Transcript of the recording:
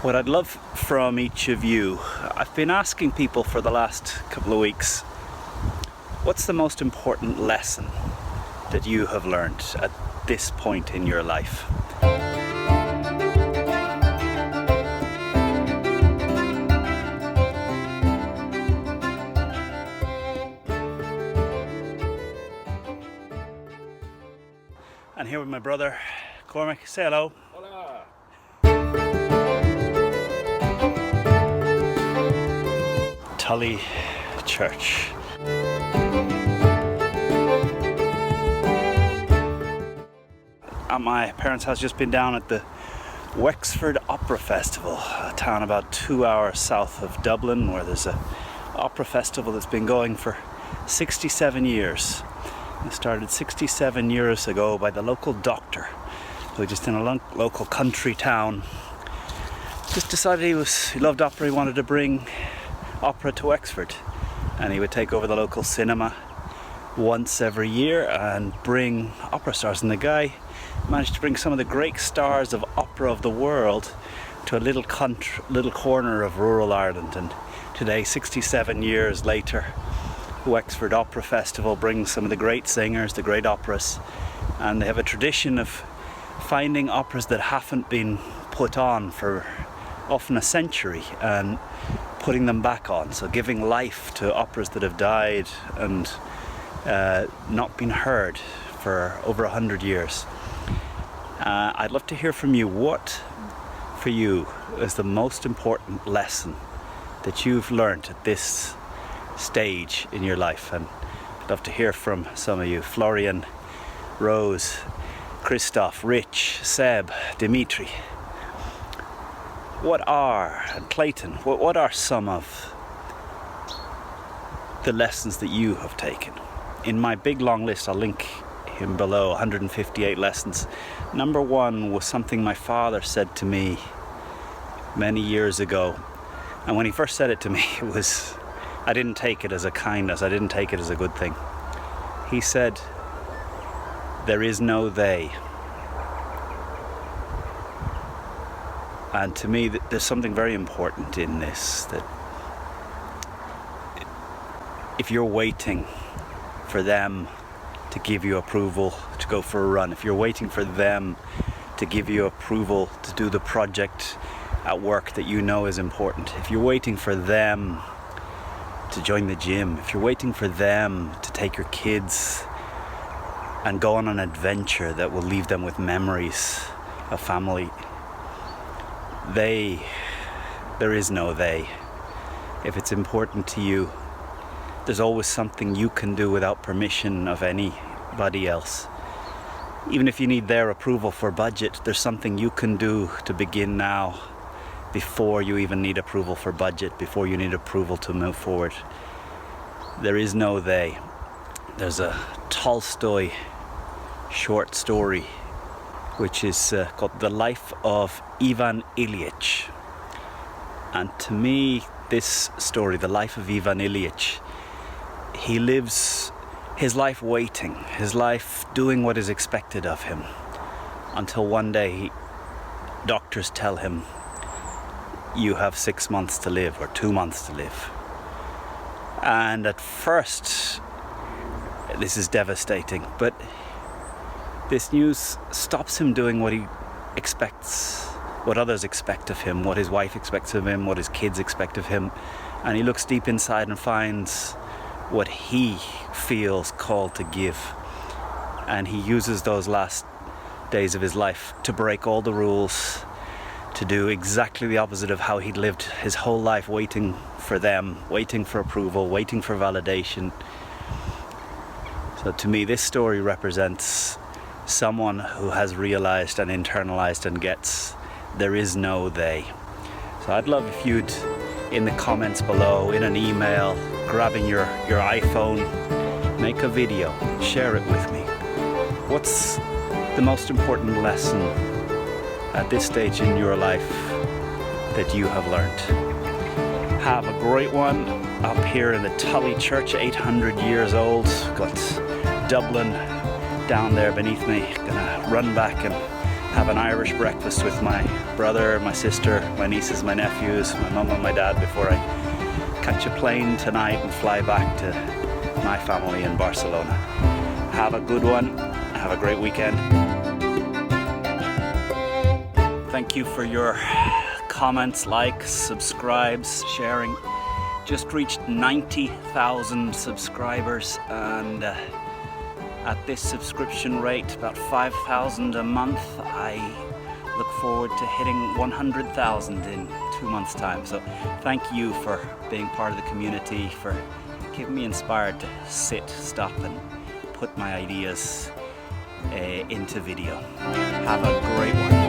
What I'd love from each of you, I've been asking people for the last couple of weeks, what's the most important lesson that you have learned at this point in your life? And here with my brother, Cormac. Say hello. Hola. Tully Church. At my parents' house, just been down at the Wexford Opera Festival, a town about 2 hours south of Dublin, where there's an opera festival that's been going for 67 years. It started 67 years ago by the local doctor, who just in a local country town just decided he loved opera. He wanted to bring opera to Wexford, and he would take over the local cinema once every year and bring opera stars. And the guy managed to bring some of the great stars of opera of the world to a little corner of rural Ireland. And today, 67 years later, Wexford Opera Festival brings some of the great singers, the great operas, and they have a tradition of finding operas that haven't been put on for often a century and putting them back on, so giving life to operas that have died and not been heard for over 100 years. I'd love to hear from you. What for you is the most important lesson that you've learned at this stage in your life? And I'd love to hear from some of you. Florian, Rose, Christoph, Rich, Seb, Dimitri. And Clayton, what are some of the lessons that you have taken? In my big long list, I'll link him below, 158 lessons. Number one was something my father said to me many years ago. And when he first said it to me, I didn't take it as a kindness. I didn't take it as a good thing. He said, "There is no they." And to me, there's something very important in this, that if you're waiting for them to give you approval to go for a run, if you're waiting for them to give you approval to do the project at work that you know is important, if you're waiting for them to join the gym, if you're waiting for them to take your kids and go on an adventure that will leave them with memories of family, there is no they. If it's important to you, there's always something you can do without permission of anybody else. Even if you need their approval for budget, there's something you can do to begin now, before you even need approval for budget, before you need approval to move forward. There is no they. There's a Tolstoy short story which is called The Life of Ivan Ilyich. And to me, this story, The Life of Ivan Ilyich, he lives his life waiting, his life doing what is expected of him, until one day doctors tell him, "You have 6 months to live, or 2 months to live." And at first, this is devastating, but this news stops him doing what he expects, what others expect of him, what his wife expects of him, what his kids expect of him. And he looks deep inside and finds what he feels called to give. And he uses those last days of his life to break all the rules, to do exactly the opposite of how he'd lived his whole life, waiting for them, waiting for approval, waiting for validation. So to me, this story represents someone who has realized and internalized and gets there is no they. So I'd love if you'd, in the comments below, in an email, grabbing your iPhone, make a video, share it with me. What's the most important lesson at this stage in your life that you have learned? Have a great one up here in the Tully Church, 800 years old. Got Dublin down there beneath me. Gonna run back and have an Irish breakfast with my brother, my sister, my nieces, my nephews, my mum and my dad before I catch a plane tonight and fly back to my family in Barcelona. Have a good one. Have a great weekend. Thank you for your comments, likes, subscribes, sharing. Just reached 90,000 subscribers, and at this subscription rate, about 5,000 a month, I look forward to hitting 100,000 in 2 months' time. So thank you for being part of the community, for keeping me inspired to sit, stop and put my ideas into video. Have a great one.